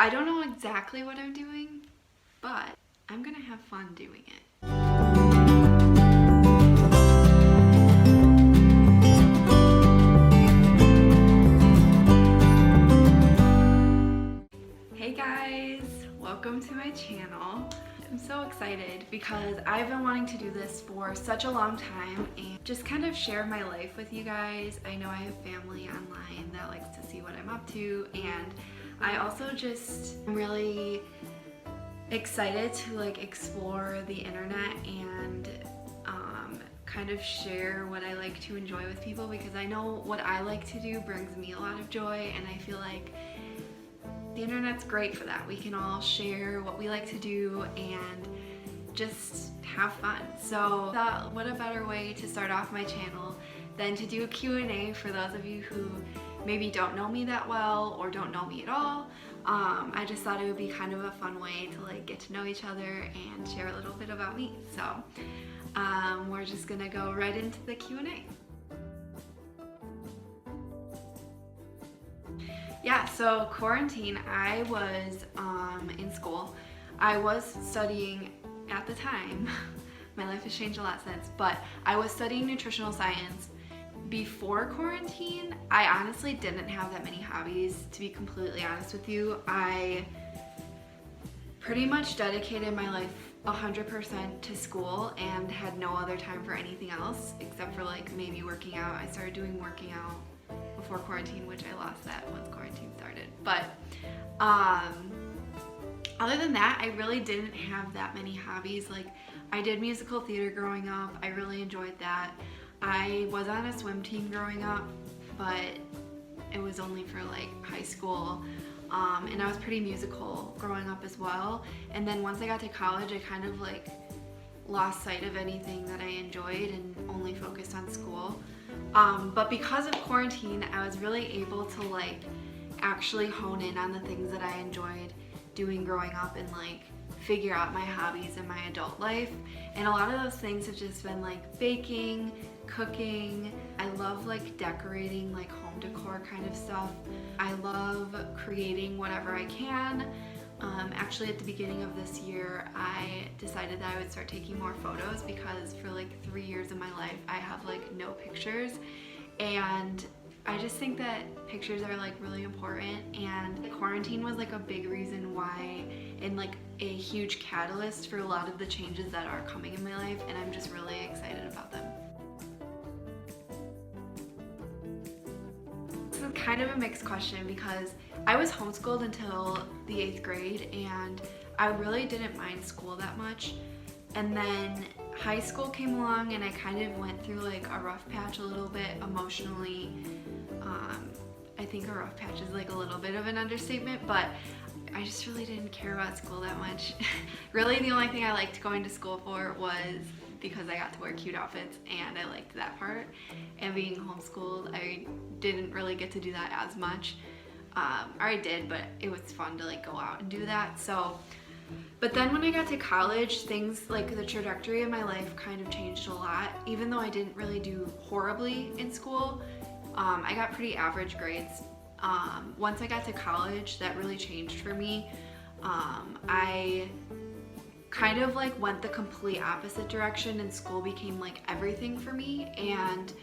I don't know exactly what I'm doing, but I'm gonna have fun doing it. Hey guys, welcome to my channel. I'm so excited because I've been wanting to do this for such a long time and just kind of share my life with you guys. I know I have family online that likes to see what I'm up to, and I also just am really excited to like explore the internet and kind of share what I like to enjoy with people, because I know what I like to do brings me a lot of joy, and I feel like the internet's great for that. We can all share what we like to do and just have fun. So I thought, what a better way to start off my channel than to do a Q&A for those of you who maybe don't know me that well or don't know me at all. I just thought it would be kind of a fun way to like get to know each other and share a little bit about me. So we're just gonna go right into the Q&A. Yeah, so quarantine, I was in school. I was studying at the time. My life has changed a lot since, but I was studying nutritional science. Before quarantine, I honestly didn't have that many hobbies, to be completely honest with you. I pretty much dedicated my life 100% to school and had no other time for anything else except for like maybe working out. I started doing working out before quarantine, which I lost that once quarantine started. But other than that, I really didn't have that many hobbies. Like, I did musical theater growing up. I really enjoyed that. I was on a swim team growing up, but it was only for like high school. And I was pretty musical growing up as well. And then once I got to college, I kind of like lost sight of anything that I enjoyed and only focused on school. But because of quarantine, I was really able to like actually hone in on the things that I enjoyed doing growing up and like figure out my hobbies in my adult life. And a lot of those things have just been like baking, cooking. I love like decorating, like home decor kind of stuff. I love creating whatever I can. Actually, at the beginning of this year, I decided that I would start taking more photos because for like 3 years of my life, I have like no pictures. And I just think that pictures are like really important, and quarantine was like a big reason why, and like a huge catalyst for a lot of the changes that are coming in my life, and I'm just really excited about them. This is kind of a mixed question because I was homeschooled until the 8th grade and I really didn't mind school that much. And then high school came along and I kind of went through like a rough patch a little bit emotionally. I think a rough patch is like a little bit of an understatement, but I just really didn't care about school that much. Really, the only thing I liked going to school for was because I got to wear cute outfits, and I liked that part. And being homeschooled, I didn't really get to do that as much. Or I did, but it was fun to like go out and do that. So, but then when I got to college, things like the trajectory of my life kind of changed a lot. Even though I didn't really do horribly in school, I got pretty average grades. Once I got to college, that really changed for me. I kind of like went the complete opposite direction, and school became like everything for me, and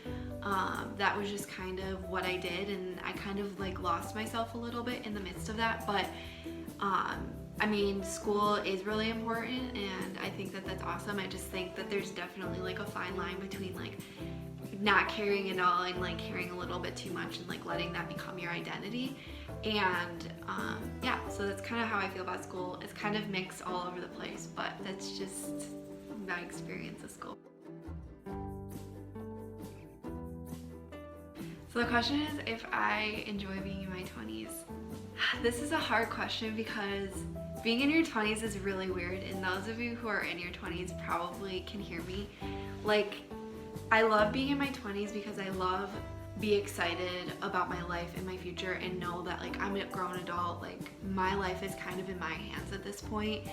that was just kind of what I did, and I kind of like lost myself a little bit in the midst of that. But I mean, school is really important, and I think that that's awesome. I just think that there's definitely like a fine line between like not caring at all and like caring a little bit too much and like letting that become your identity. And yeah, so that's kind of how I feel about school. It's kind of mixed all over the place, but that's just my experience of school. So the question is if I enjoy being in my 20s. This is a hard question because being in your 20s is really weird, and those of you who are in your 20s probably can hear me. Like, I love being in my 20s because I love be excited about my life and my future and know that like I'm a grown adult. Like, my life is kind of in my hands at this point,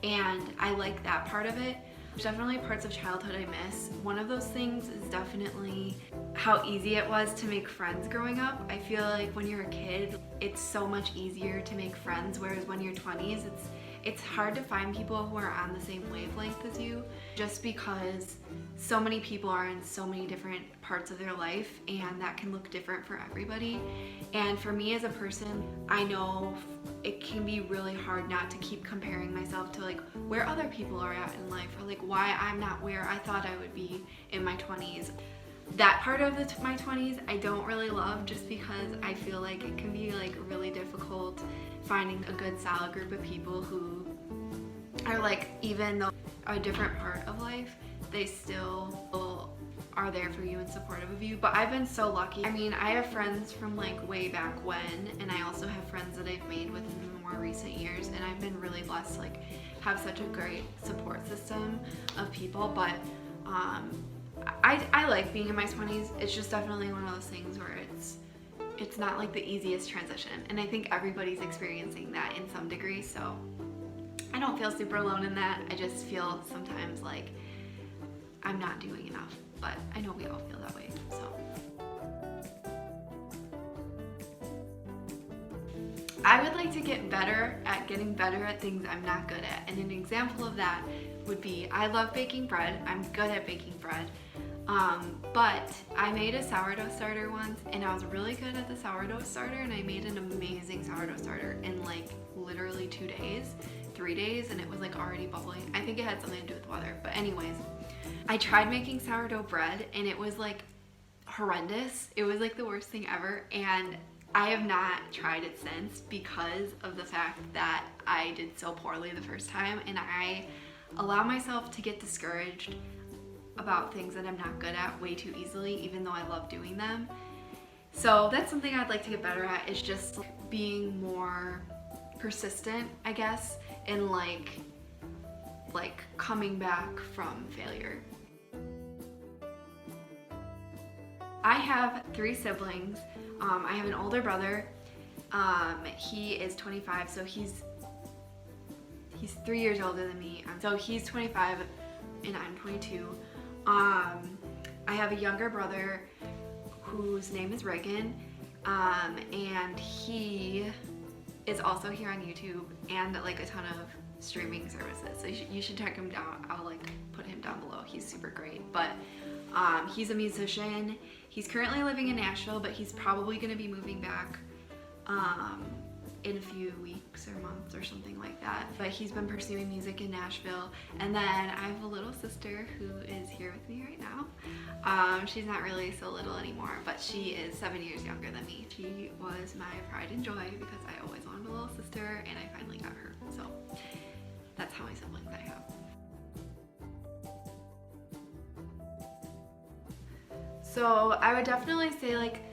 and I like that part of it. There's definitely parts of childhood I miss. One of those things is definitely how easy it was to make friends growing up. I feel like when you're a kid, it's so much easier to make friends, whereas when you're 20s, it's hard to find people who are on the same wavelength as you, just because so many people are in so many different parts of their life, and that can look different for everybody. And for me as a person, I know it can be really hard not to keep comparing myself to like where other people are at in life, or like why I'm not where I thought I would be in my 20s. That part of my 20s I don't really love, just because I feel like it can be like really difficult finding a good solid group of people who are like, even though a different part of life, they still are there for you and supportive of you. But I've been so lucky. I mean, I have friends from like way back when, and I also have friends that I've made within the more recent years, and I've been really blessed to like have such a great support system of people. But I like being in my 20s. It's just definitely one of those things where it's not like the easiest transition, and I think everybody's experiencing that in some degree, so I don't feel super alone in that. I just feel sometimes like I'm not doing enough, but I know we all feel that way, so. I would like to get better at getting better at things I'm not good at, and an example of that would be, I love baking bread. I'm good at baking bread. But I made a sourdough starter once, and I was really good at the sourdough starter, and I made an amazing sourdough starter in like literally 2 days, 3 days, and it was like already bubbling. I think it had something to do with the weather, but anyways, I tried making sourdough bread, and it was like horrendous. It was like the worst thing ever, and I have not tried it since because of the fact that I did so poorly the first time, and I allow myself to get discouraged about things that I'm not good at way too easily, even though I love doing them. So that's something I'd like to get better at, is just being more persistent, I guess, and like coming back from failure. I have 3 siblings. I have an older brother. He is 25, so he's 3 years older than me. So he's 25 and I'm 22. I have a younger brother whose name is Reagan, and he is also here on YouTube and like a ton of streaming services, so you should check him down. I'll like put him down below. He's super great. But he's a musician. He's currently living in Nashville, but he's probably going to be moving back in a few weeks or months or something like that. But he's been pursuing music in Nashville. And then I have a little sister who is here with me right now. She's not really so little anymore, but she is 7 years younger than me. She was my pride and joy because I always wanted a little sister, and I finally got her. So that's how many siblings I have. So I would definitely say like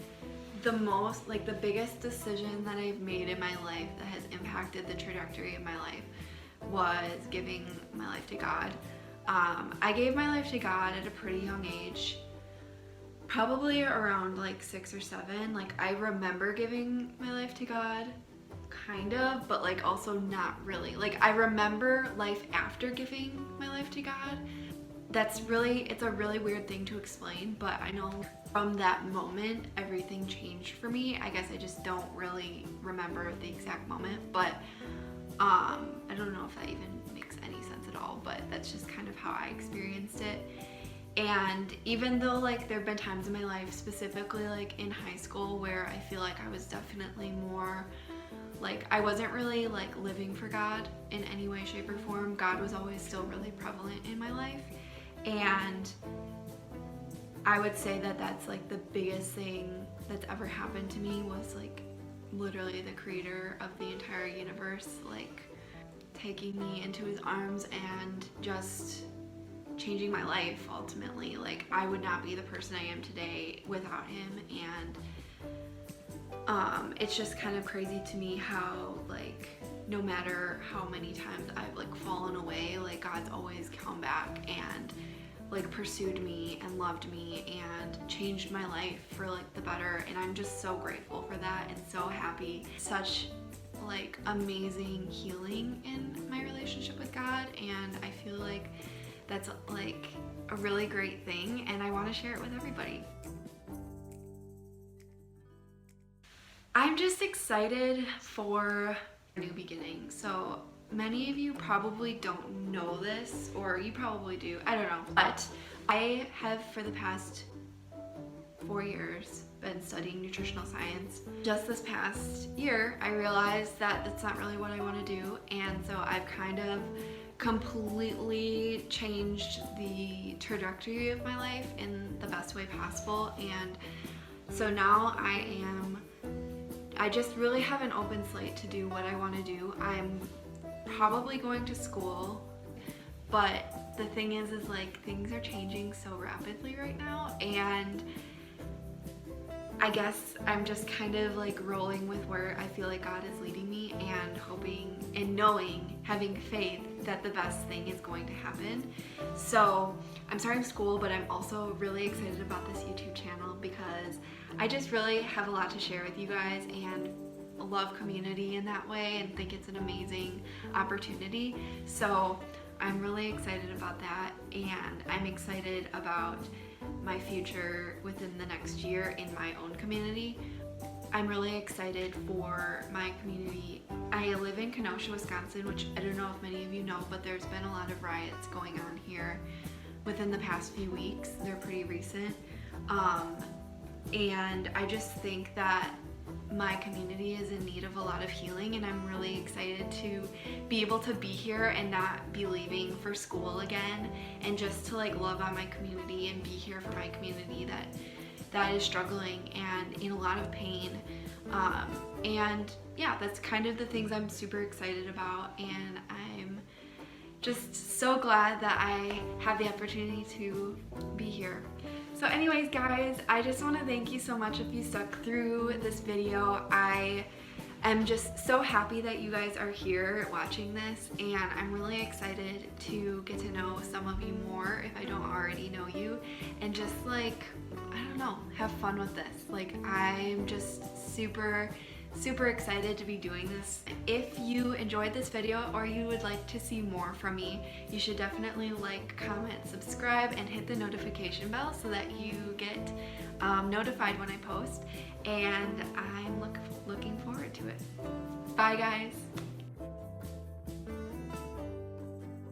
the biggest decision that I've made in my life that has impacted the trajectory of my life was giving my life to God. I gave my life to God at a pretty young age, probably around like 6 or 7. Like I remember giving my life to God, kind of, but like also not really. Like I remember life after giving my life to God. It's a really weird thing to explain, but I know from that moment everything changed for me. I guess I just don't really remember the exact moment, but I don't know if that even makes any sense at all, but that's just kind of how I experienced it. And even though like there have been times in my life, specifically like in high school, where I feel like I was definitely more like, I wasn't really like living for God in any way, shape, or form, God was always still really prevalent in my life. And I would say that that's like the biggest thing that's ever happened to me, was like literally the creator of the entire universe like taking me into his arms and just changing my life ultimately. Like I would not be the person I am today without him, and it's just kind of crazy to me how like no matter how many times I've like fallen away, like God's always come back and like pursued me and loved me and changed my life for like the better, and I'm just so grateful for that and so happy. Such like amazing healing in my relationship with God, and I feel like that's like a really great thing, and I want to share it with everybody. I'm just just excited for a new beginning. So many of you probably don't know this, or you probably do, I don't know, but I have for the past 4 years been studying nutritional science. Just this past year, I realized that that's not really what I want to do, and so I've kind of completely changed the trajectory of my life in the best way possible. And so now I just really have an open slate to do what I want to do. I'm probably going to school, but the thing is like things are changing so rapidly right now, and I guess I'm just kind of like rolling with where I feel like God is leading me, and hoping and knowing, having faith that the best thing is going to happen. So I'm starting school, but I'm also really excited about this YouTube channel because I just really have a lot to share with you guys, and love community in that way, and think it's an amazing opportunity. So I'm really excited about that, and I'm excited about my future within the next year in my own community. I'm really excited for my community. I live in Kenosha, Wisconsin, which I don't know if many of you know, but there's been a lot of riots going on here within the past few weeks. They're pretty recent. And I just think that my community is in need of a lot of healing, and I'm really excited to be able to be here and not be leaving for school again, and just to like love on my community and be here for my community that is struggling and in a lot of pain. And yeah, that's kind of the things I'm super excited about, and I'm just so glad that I have the opportunity to be here. So anyways, guys, I just want to thank you so much if you stuck through this video. I am just so happy that you guys are here watching this, and I'm really excited to get to know some of you more if I don't already know you, and just like, I don't know, have fun with this. Like, I'm just super excited to be doing this. If you enjoyed this video or you would like to see more from me, you should definitely like, comment, subscribe, and hit the notification bell so that you get notified when I post, and I'm looking forward to it. Bye guys!